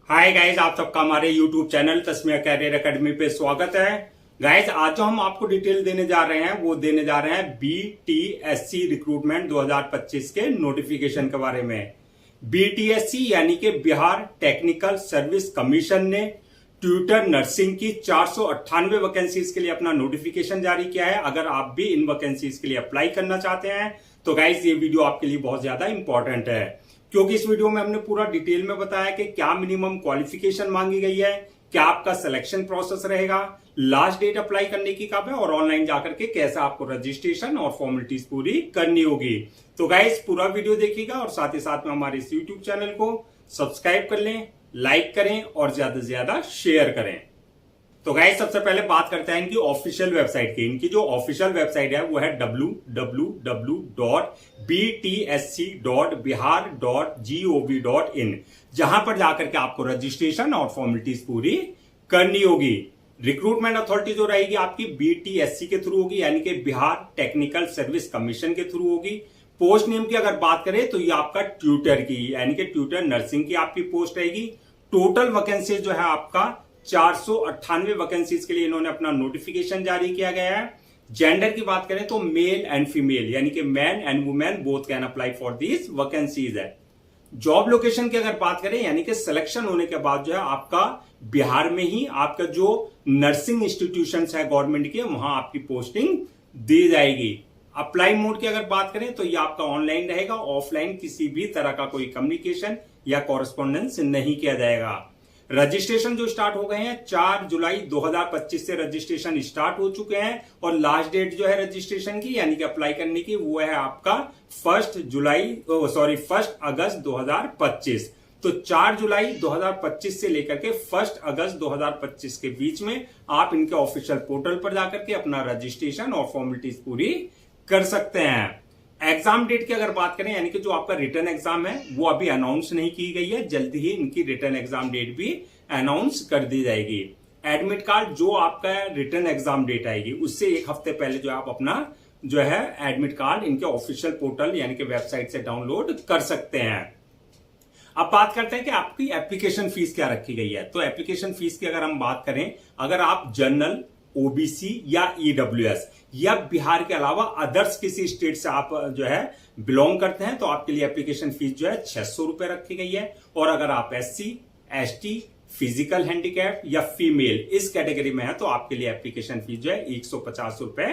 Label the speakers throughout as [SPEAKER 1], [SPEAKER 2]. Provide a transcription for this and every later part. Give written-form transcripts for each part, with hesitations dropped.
[SPEAKER 1] Hi guys, आप सबका हमारे YouTube channel Tasmia career academy पे स्वागत है। गाइज, आज जो हम आपको डिटेल देने जा रहे हैं वो देने जा रहे हैं बीटीएससी रिक्रूटमेंट 2025 के नोटिफिकेशन के बारे में। बीटीएससी यानी कि बिहार टेक्निकल सर्विस कमीशन ने ट्यूटर नर्सिंग की 498 वैकेंसीज के लिए अपना नोटिफिकेशन जारी किया है। अगर आप भी इन वैकेंसीज के लिए अप्लाई करना चाहते हैं तो गाइज ये वीडियो आपके लिए बहुत ज्यादा इंपॉर्टेंट है, क्योंकि इस वीडियो में हमने पूरा डिटेल में बताया कि क्या मिनिमम क्वालिफिकेशन मांगी गई है, क्या आपका सिलेक्शन प्रोसेस रहेगा, लास्ट डेट अप्लाई करने की कब है और ऑनलाइन जाकर के कैसे आपको रजिस्ट्रेशन और फॉर्मेलिटीज पूरी करनी होगी। तो गाइस पूरा वीडियो देखिएगा और साथ ही साथ में हमारे इस यूट्यूब चैनल को सब्सक्राइब कर लें, लाइक करें और ज्यादा से ज्यादा शेयर करें। तो गाइस सबसे पहले बात करते हैं इनकी ऑफिशियल वेबसाइट की। इनकी जो ऑफिशियल वेबसाइट है वो है www.btsc.bihar.gov.in, जहां पर जाकर के आपको रजिस्ट्रेशन और फॉर्मेलिटीज पूरी करनी होगी। रिक्रूटमेंट अथॉरिटी जो रहेगी आपकी बीटीएससी के थ्रू होगी, यानी कि बिहार टेक्निकल सर्विस कमीशन के थ्रू होगी। पोस्ट नेम की अगर बात करें तो ये आपका ट्यूटर की यानी कि ट्यूटर नर्सिंग की आपकी पोस्ट रहेगी। टोटल वैकेंसी जो है आपका 498 वैकेंसीज के लिए इन्होंने अपना नोटिफिकेशन जारी किया गया है। जेंडर की बात करें तो मेल एंड फीमेल यानी कि man and women both can apply for these vacancies है। जॉब लोकेशन की अगर बात करें यानी कि सिलेक्शन होने के बाद जो है आपका बिहार में ही आपका जो नर्सिंग इंस्टीट्यूशंस है गवर्नमेंट के, वहां आपकी पोस्टिंग दी जाएगी। अप्लाई मोड की अगर बात करें तो ये आपका ऑनलाइन रहेगा, ऑफलाइन किसी भी तरह का कोई कम्युनिकेशन या कॉरेस्पॉन्डेंस नहीं किया जाएगा। रजिस्ट्रेशन जो स्टार्ट हो गए हैं 4 जुलाई 2025 से रजिस्ट्रेशन स्टार्ट हो चुके हैं और लास्ट डेट जो है रजिस्ट्रेशन की यानी कि अप्लाई करने की वो है आपका 1 अगस्त 2025। तो 4 जुलाई 2025 से लेकर के 1 अगस्त 2025 के बीच में आप इनके ऑफिशियल पोर्टल पर जाकर के अपना रजिस्ट्रेशन और फॉर्मेलिटीज पूरी कर सकते हैं। एग्जाम डेट की अगर बात करें यानी कि जो आपका रिटर्न एग्जाम है वो अभी अनाउंस नहीं की गई है, जल्दी ही इनकी रिटर्न एग्जाम डेट भी अनाउंस कर दी जाएगी। एडमिट कार्ड जो आपका रिटर्न एग्जाम डेट आएगी उससे एक हफ्ते पहले जो आप अपना जो है एडमिट कार्ड इनके ऑफिशियल पोर्टल यानी कि वेबसाइट से डाउनलोड कर सकते हैं। अब बात करते हैं कि आपकी एप्लीकेशन फीस क्या रखी गई है। तो एप्लीकेशन फीस की अगर हम बात करें, अगर आप जनरल, ओबीसी या ईडब्ल्यूएस या बिहार के अलावा अदर्स किसी स्टेट से आप जो है बिलोंग करते हैं तो आपके लिए एप्लीकेशन फीस जो है 600 रुपए रखी गई है। और अगर आप एससी, एसटी, फिजिकल हैंडीकैप या फीमेल इस कैटेगरी में है तो आपके लिए एप्लीकेशन फीस जो है 150 रुपए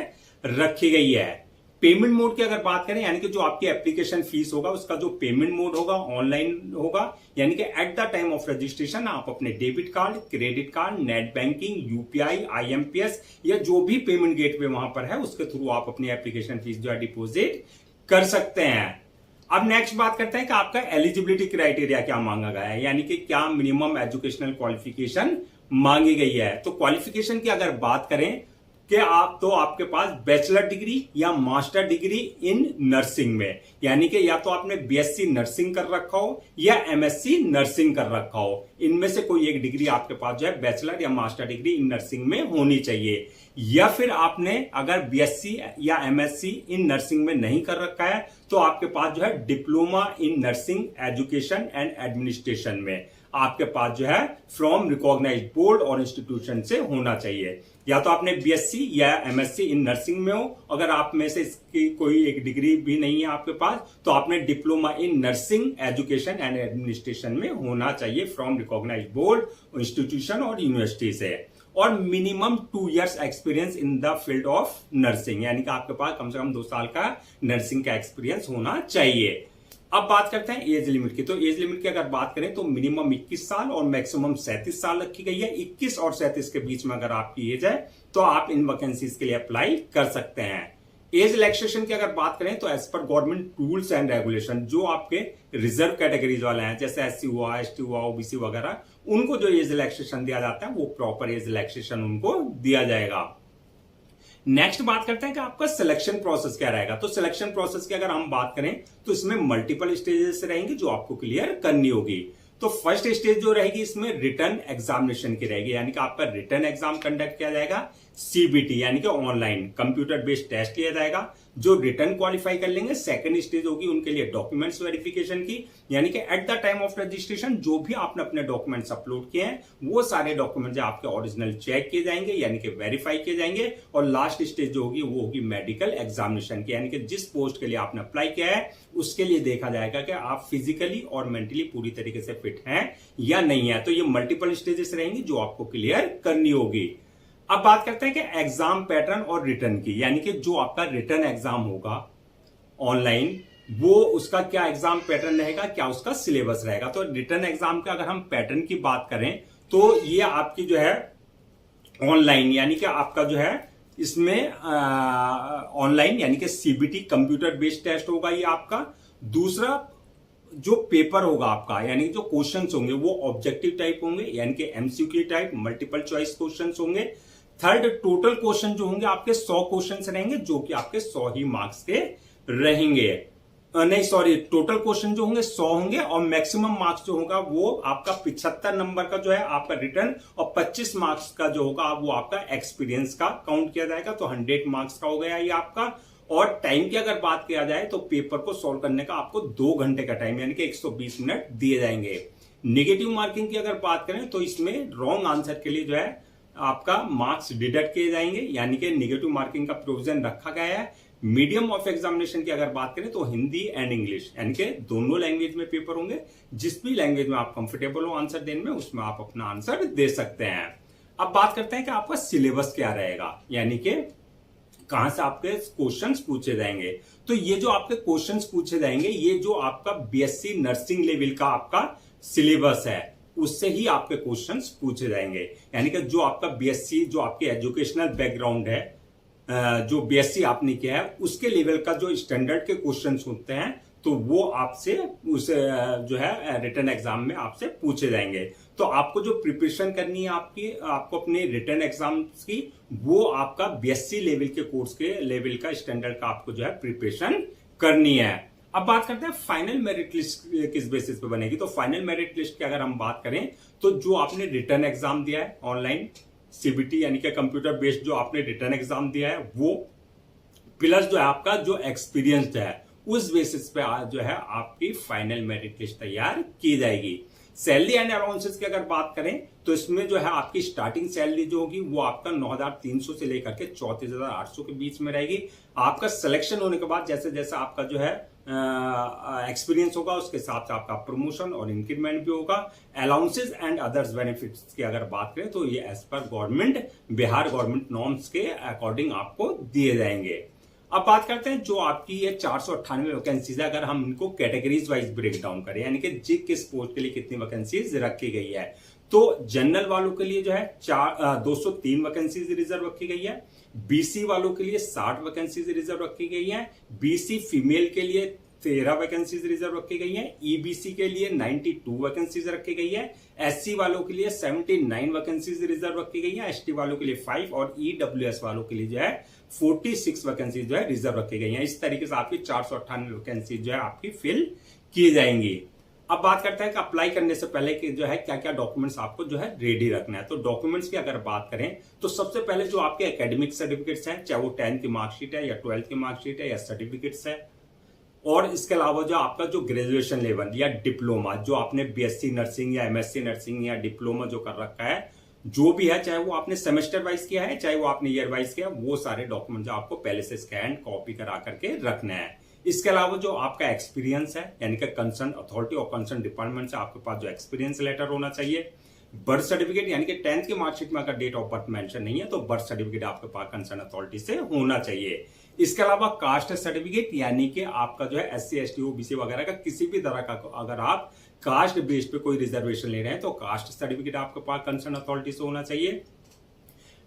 [SPEAKER 1] रखी गई है। पेमेंट मोड की अगर बात करें यानी कि जो आपकी एप्लीकेशन फीस होगा उसका जो पेमेंट मोड होगा ऑनलाइन होगा, यानी कि at the time of registration आप अपने debit card, credit card, net banking, UPI, IMPS या जो भी पेमेंट गेटवे वहां पर है उसके थ्रू आप अपनी एप्लीकेशन फीस जो है डिपोजिट कर सकते हैं। अब नेक्स्ट बात करते हैं कि आपका एलिजिबिलिटी क्राइटेरिया क्या मांगा गया है, यानी कि क्या मिनिमम एजुकेशनल क्वालिफिकेशन मांगी गई है। तो क्वालिफिकेशन की अगर बात करें कि आप तो आपके पास बैचलर डिग्री या मास्टर डिग्री इन नर्सिंग में, यानी कि या तो आपने बीएससी नर्सिंग कर रखा हो या एमएससी नर्सिंग कर रखा हो, इनमें से कोई एक डिग्री आपके पास जो है बैचलर या मास्टर डिग्री इन नर्सिंग में होनी चाहिए। या फिर आपने अगर बीएससी या एमएससी इन नर्सिंग में नहीं कर रखा है तो आपके पास जो है diploma in nursing education and administration में आपके पास जो है फ्रॉम रिकॉग्नाइज्ड बोर्ड और इंस्टीट्यूशन से होना चाहिए। या तो आपने बीएससी या एमएससी इन नर्सिंग में हो, अगर आप में से इसकी कोई एक डिग्री भी नहीं है आपके पास तो आपने diploma in nursing education and administration में होना चाहिए फ्रॉम रिकॉग्नाइज्ड बोर्ड, इंस्टीट्यूशन और यूनिवर्सिटी से। और minimum 2 years experience in the field of nursing, यानी कि आपके पास कम से कम 2 साल का नर्सिंग का एक्सपीरियंस होना चाहिए। अब बात करते हैं एज लिमिट की। तो एज लिमिट की अगर बात करें तो मिनिमम 21 साल और मैक्सिमम 37 साल रखी गई है। 21 और 37 के बीच में अगर आपकी एज है तो आप इन वैकेंसीज के लिए अप्लाई कर सकते हैं। एज रिलैक्सेशन की अगर बात करें तो एज पर गवर्नमेंट रूल्स एंड रेगुलेशन जो आपके रिजर्व कैटेगरीज वाले हैं जैसे एससी हुआ, एसटी हुआ, ओबीसी वगैरह, उनको जो एज रिलैक्सेशन दिया जाता है वो प्रॉपर एज रिलैक्सेशन उनको दिया जाएगा। नेक्स्ट बात करते हैं कि आपका सिलेक्शन प्रोसेस क्या रहेगा। तो सिलेक्शन प्रोसेस की अगर हम बात करें तो इसमें मल्टीपल स्टेजेस रहेंगे जो आपको क्लियर करनी होगी। तो फर्स्ट स्टेज जो रहेगी इसमें रिटर्न एग्जामिनेशन की रहेगी, यानी कि आपका रिटर्न एग्जाम कंडक्ट किया जाएगा CBT यानी कि ऑनलाइन कंप्यूटर बेस्ड टेस्ट लिया जाएगा। जो रिटर्न क्वालिफाई कर लेंगे, सेकंड स्टेज होगी उनके लिए डॉक्यूमेंट्स वेरिफिकेशन की, यानी कि at the time of registration जो भी आपने अपने डॉक्यूमेंट्स अपलोड किए हैं वो सारे डॉक्यूमेंट्स आपके ओरिजिनल चेक किए जाएंगे, यानी कि वेरीफाई किए जाएंगे। और लास्ट स्टेज जो होगी वो होगी मेडिकल एग्जामिनेशन की, यानी कि जिस पोस्ट के लिए आपने अप्लाई किया है उसके लिए देखा जाएगा कि आप फिजिकली और मेंटली पूरी तरीके से फिट हैं या नहीं है। तो ये मल्टीपल स्टेजेस रहेंगी जो आपको क्लियर करनी होगी। अब बात करते हैं कि एग्जाम पैटर्न और रिटर्न की, यानी कि जो आपका रिटर्न एग्जाम होगा ऑनलाइन वो उसका क्या एग्जाम पैटर्न रहेगा, क्या उसका सिलेबस रहेगा। तो रिटर्न एग्जाम का अगर हम पैटर्न की बात करें तो ये आपकी जो है ऑनलाइन, यानी कि आपका जो है इसमें ऑनलाइन यानी कि CBT कंप्यूटर बेस्ड टेस्ट होगा ये आपका। दूसरा जो पेपर होगा आपका, यानी जो क्वेश्चंस होंगे वो ऑब्जेक्टिव टाइप होंगे, यानी कि MCQ type multiple choice questions होंगे। थर्ड, टोटल क्वेश्चन जो होंगे आपके 100 क्वेश्चंस रहेंगे जो कि आपके 100 ही मार्क्स के रहेंगे। नहीं सॉरी, टोटल क्वेश्चन जो होंगे 100 होंगे और मैक्सिमम मार्क्स जो होगा वो आपका 75 नंबर का जो है आपका रिटर्न और 25 मार्क्स का जो होगा वो आपका एक्सपीरियंस का काउंट किया जाएगा। तो 100 मार्क्स का हो गया ये आपका। और टाइम की अगर बात किया जाए तो पेपर को सॉल्व करने का आपको 2 घंटे का टाइम यानी कि 120 मिनट दिए जाएंगे। नेगेटिव मार्किंग की अगर बात करें तो इसमें रॉन्ग आंसर के लिए जो है आपका मार्क्स डिडक्ट किए जाएंगे, यानी कि नेगेटिव मार्किंग का प्रोविजन रखा गया है। मीडियम ऑफ एग्जामिनेशन की अगर बात करें तो हिंदी एंड इंग्लिश यानी कि दोनों लैंग्वेज में पेपर होंगे। जिस भी लैंग्वेज में आप कंफर्टेबल हो आंसर देने में उसमें आप अपना आंसर दे सकते हैं। अब बात करते हैं कि आपका सिलेबस क्या रहेगा, यानी कि कहां से आपके क्वेश्चंस पूछे जाएंगे। तो ये जो आपके क्वेश्चंस पूछे जाएंगे ये जो आपका BSc नर्सिंग लेवल का आपका सिलेबस है उससे ही आपके क्वेश्चंस पूछे जाएंगे, यानी कि जो आपका BSc जो आपके एजुकेशनल बैकग्राउंड है, जो BSc आपने किया है उसके लेवल का जो स्टैंडर्ड के क्वेश्चंस होते हैं तो वो आपसे उस जो है रिटर्न एग्जाम में आपसे पूछे जाएंगे। तो आपको जो प्रिपरेशन करनी है आपको अपने रिटर्न एग्जाम्स की वो आपका BSc लेवल के कोर्स के लेवल का स्टैंडर्ड का आपको जो है प्रिपरेशन करनी है। अब बात करते हैं फाइनल मेरिट लिस्ट किस बेसिस पे बनेगी। तो फाइनल मेरिट लिस्ट की अगर हम बात करें तो जो आपने रिटर्न एग्जाम दिया है ऑनलाइन CBT यानी कि कंप्यूटर बेस्ड जो आपने रिटर्न एग्जाम दिया है वो प्लस जो है आपका जो एक्सपीरियंस है उस बेसिस पे जो है आपकी फाइनल मेरिट लिस्ट तैयार की जाएगी। सैलरी एंड अलाउंसेस की अगर बात करें तो इसमें जो है आपकी स्टार्टिंग सैलरी जो होगी वो आपका 9,300 से लेकर के 34,800 के बीच में रहेगी। आपका सिलेक्शन होने के बाद जैसे जैसे आपका जो है एक्सपीरियंस होगा उसके साथ आपका प्रमोशन और इंक्रीमेंट भी होगा। अलाउंसेस एंड अदर्स बेनिफिट्स की अगर बात करें तो ये एज पर गवर्नमेंट बिहार गवर्नमेंट नॉर्म्स के अकॉर्डिंग आपको दिए जाएंगे। अब बात करते हैं जो आपकी ये 498 वैकेंसीज है, अगर हम इनको कैटेगरीज वाइज ब्रेक डाउन करें यानी कि किस पोस्ट के लिए कितनी वैकेंसीज रखी गई है। तो जनरल वालों के लिए जो है 203 वैकेंसीज रिजर्व रखी गई है। BC वालों के लिए 60 वैकेंसीज रिजर्व रखी गई है। BC फीमेल के लिए 13 वैकेंसीज रिजर्व रखी गई है। EBC के लिए 92 वैकेंसीज रखी गई है। SC वालों के लिए 79 वैकेंसीज रिजर्व रखी गई है। ST वालों के लिए 5 और EWS वालों के लिए जो है 46 वैकेंसीज जो है रिजर्व रखी गई है। इस तरीके से आपकी 498 वैकेंसीज जो है आपकी फिल की जाएंगी। अब बात करते हैं कि अप्लाई करने से पहले कि जो है क्या क्या डॉक्यूमेंट्स आपको जो है रेडी रखना है। तो डॉक्यूमेंट्स की अगर बात करें तो सबसे पहले जो आपके एकेडमिक सर्टिफिकेट्स हैं, चाहे वो 10th की मार्कशीट है या 12th की मार्कशीट है या सर्टिफिकेट्स है, और इसके अलावा जो आपका जो ग्रेजुएशन लेवल या डिप्लोमा जो आपने BSc नर्सिंग या MSc नर्सिंग या डिप्लोमा जो कर रखा है जो भी है, चाहे वो आपने सेमेस्टर वाइज किया है चाहे वो आपने ईयर वाइज किया, वो सारे डॉक्यूमेंट जो आपको पहले से स्कैन कॉपी करा करके रखना है। इसके अलावा जो आपका एक्सपीरियंस है यानी कि कंसर्न अथॉरिटी और कंसर्न डिपार्टमेंट से आपके पास जो एक्सपीरियंस लेटर होना चाहिए। बर्थ सर्टिफिकेट यानी कि 10th की मार्कशीट में अगर डेट ऑफ बर्थ मेंशन नहीं है तो बर्थ सर्टिफिकेट आपके पास कंसर्न अथॉरिटी से होना चाहिए। इसके अलावा कास्ट सर्टिफिकेट यानी कि आपका जो है SC ST OBC वगैरह का किसी भी तरह का अगर आप कास्ट बेस पे कोई रिजर्वेशन ले रहे हैं तो कास्ट सर्टिफिकेट आपके पास कंसर्न अथॉरिटी से होना चाहिए।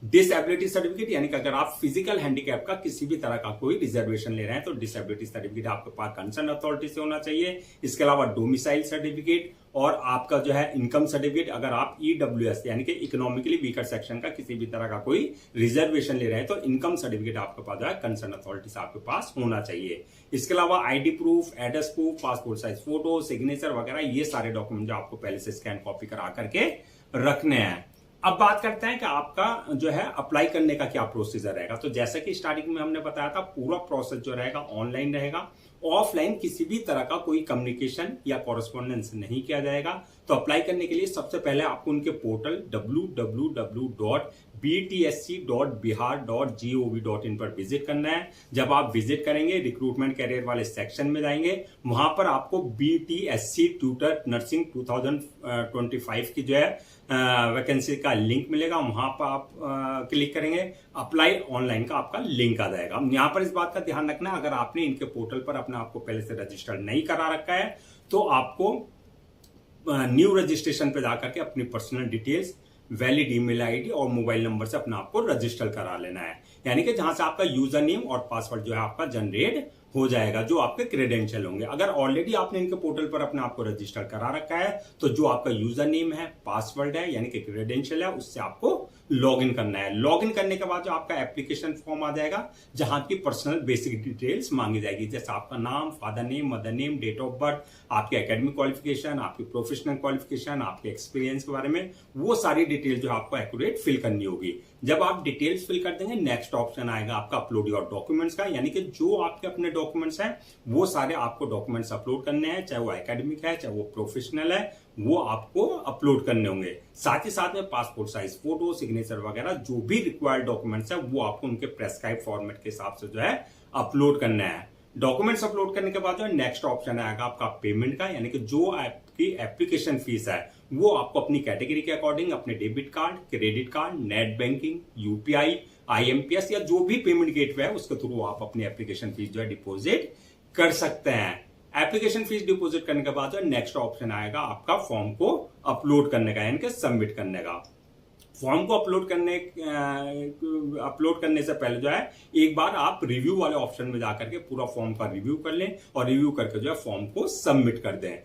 [SPEAKER 1] डिसेबिलिटी सर्टिफिकेट यानी कि अगर आप फिजिकल हैंडीकैप का किसी भी तरह का कोई रिजर्वेशन ले रहे हैं तो डिसेबिलिटी सर्टिफिकेट आपके पास कंसर्न अथॉरिटी से होना चाहिए। इसके अलावा डोमिसाइल सर्टिफिकेट और आपका जो है इनकम सर्टिफिकेट अगर आप EWS यानी कि इकोनॉमिकली वीकर सेक्शन का किसी भी तरह का कोई रिजर्वेशन ले रहे हैं तो इनकम सर्टिफिकेट आपके पास जो है कंसर्न अथॉरिटी से आपके पास होना चाहिए। इसके अलावा ID proof, address proof, passport size photo, signature वगैरह ये सारे डॉक्यूमेंट जो आपको पहले से स्कैन कॉपी करा करके रखने हैं। अब बात करते हैं कि आपका जो है अप्लाई करने का क्या प्रोसीजर रहेगा। तो जैसा कि स्टार्टिंग में हमने बताया था, पूरा प्रोसेस जो रहेगा ऑनलाइन रहेगा, ऑफलाइन किसी भी तरह का कोई कम्युनिकेशन या कॉरेस्पॉन्डेंस नहीं किया जाएगा। तो अप्लाई करने के लिए सबसे पहले आपको उनके पोर्टल www.btsc.bihar.gov.in पर विजिट करना है। जब आप विजिट करेंगे, रिक्रूटमेंट कैरियर वाले सेक्शन में जाएंगे, वहां पर आपको BTSC ट्यूटर नर्सिंग 2025 की जो है वैकेंसी का लिंक मिलेगा। वहां पर आप क्लिक करेंगे, अप्लाई ऑनलाइन का आपका लिंक आ जाएगा। यहां पर इस बात का ध्यान रखना, अगर आपने इनके पोर्टल पर अपने आप को पहले से रजिस्टर्ड नहीं करा रखा है तो आपको न्यू रजिस्ट्रेशन पे जाकर के अपनी personal details, valid email ID और मोबाइल नंबर से अपने आप को रजिस्टर करा लेना है। यानी कि जहां से आपका यूजर नेम और पासवर्ड जो है आपका जनरेट हो जाएगा, जो आपके क्रेडेंशियल होंगे। अगर ऑलरेडी आपने इनके पोर्टल पर अपने आप को रजिस्टर करा रखा है तो जो आपका यूजर नेम है, पासवर्ड है, यानी कि क्रेडेंशियल है, उससे आपको लॉग इन करना है। लॉग इन करने के बाद जो आपका एप्लीकेशन फॉर्म आ जाएगा, जहां की पर्सनल बेसिक डिटेल्स मांगी जाएगी, जैसे आपका नाम, father name, mother name, date of birth, आपके एकेडमिक क्वालिफिकेशन, आपकी प्रोफेशनल क्वालिफिकेशन, आपके एक्सपीरियंस के बारे में, वो सारी डिटेल जो आपको एक्यूरेट फिल करनी होगी। जब आप डिटेल्स फिल कर देंगे, नेक्स्ट ऑप्शन आएगा आपका अपलोड योर डॉक्यूमेंट्स का, यानी कि जो आपके अपने डॉक्यूमेंट्स हैं वो सारे आपको डॉक्यूमेंट्स अपलोड करने हैं, चाहे वो एकेडमिक है, चाहे वो प्रोफेशनल है, वो आपको अपलोड करने होंगे। साथ ही साथ में पासपोर्ट साइज फोटो, सिग्नेचर वगैरह जो भी रिक्वायर्ड डॉक्यूमेंट्स है वो आपको उनके प्रेस्क्राइब फॉर्मेट के हिसाब से जो है अपलोड करना है। डॉक्यूमेंट्स अपलोड करने के बाद जो है नेक्स्ट ऑप्शन आएगा आपका पेमेंट का, यानी कि जो आपकी एप्लीकेशन फीस है वो आपको अपनी कैटेगरी के अकॉर्डिंग अपने debit card, credit card, net banking, UPI, IMPS या जो भी पेमेंट गेटवे है उसके थ्रू आप अपनी एप्लीकेशन फीस जो है डिपॉजिट कर सकते हैं। एप्लीकेशन फीस डिपॉजिट करने के बाद जो नेक्स्ट ऑप्शन आएगा आपका फॉर्म को अपलोड करने का, यानी कि सबमिट करने का। फॉर्म को अपलोड करने से पहले जो है एक बार आप रिव्यू वाले ऑप्शन में जाकर के पूरा फॉर्म का रिव्यू कर लें और रिव्यू करके जो है फॉर्म को सबमिट कर दें।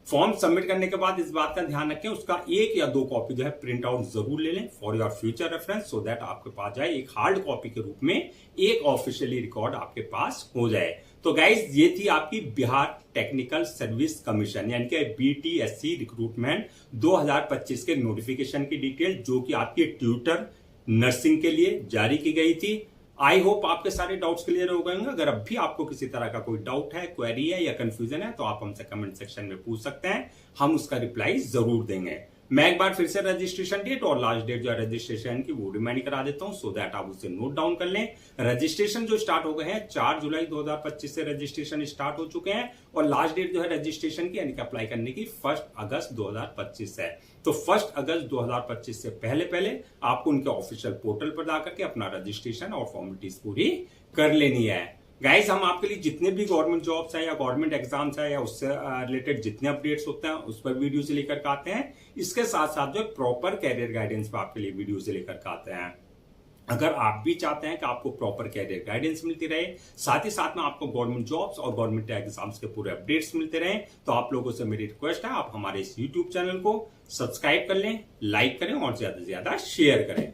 [SPEAKER 1] फॉर्म सबमिट करने के बाद इस बात का ध्यान रखें, उसका 1 या 2 कॉपी जो है प्रिंट आउट जरूर ले लें for your future reference, so that आपके पास जाए एक हार्ड कॉपी के रूप में एक ऑफिशियली रिकॉर्ड आपके पास हो जाए। तो गाइज, ये थी आपकी बिहार टेक्निकल सर्विस कमीशन यानी कि BTSC रिक्रूटमेंट 2025 के नोटिफिकेशन की डिटेल, जो कि आपकी ट्यूटर नर्सिंग के लिए जारी की गई थी। आई होप आपके सारे डाउट्स क्लियर हो गए होंगे। अगर अब भी आपको किसी तरह का कोई डाउट है, क्वेरी है या कंफ्यूजन है तो आप हमसे कमेंट सेक्शन में पूछ सकते हैं, हम उसका रिप्लाई जरूर देंगे। मैं एक बार फिर से रजिस्ट्रेशन डेट और लास्ट डेट जो है रजिस्ट्रेशन की वो रिमाइंड करा देता हूं, सो दैट आप उसे नोट डाउन कर लें। रजिस्ट्रेशन जो स्टार्ट हो गए हैं 4 जुलाई 2025 से रजिस्ट्रेशन स्टार्ट हो चुके हैं और लास्ट डेट जो है रजिस्ट्रेशन की यानी कि अप्लाई करने की 1 अगस्त 2025 है। तो 1 अगस्त 2025 से पहले आपको उनके ऑफिशियल पोर्टल पर जाकर के अपना रजिस्ट्रेशन और फॉर्मेलिटीज पूरी कर लेनी है। गाइस, हम आपके लिए जितने भी गवर्नमेंट जॉब्स है या गवर्नमेंट एग्जाम्स है या उससे रिलेटेड जितने अपडेट्स होते हैं उस पर वीडियो से लेकर के आते हैं। इसके साथ साथ जो प्रॉपर कैरियर गाइडेंस पे आपके लिए वीडियो से लेकर के आते हैं। अगर आप भी चाहते हैं कि आपको प्रॉपर कैरियर गाइडेंस मिलती रहे, साथ ही साथ में आपको गवर्नमेंट जॉब्स और गवर्नमेंट एग्जाम्स के पूरे अपडेट्स मिलते रहे, तो आप लोगों से मेरी रिक्वेस्ट है आप हमारे इस यूट्यूब चैनल को सब्सक्राइब कर लें, लाइक करें और ज्यादा से ज्यादा शेयर करें।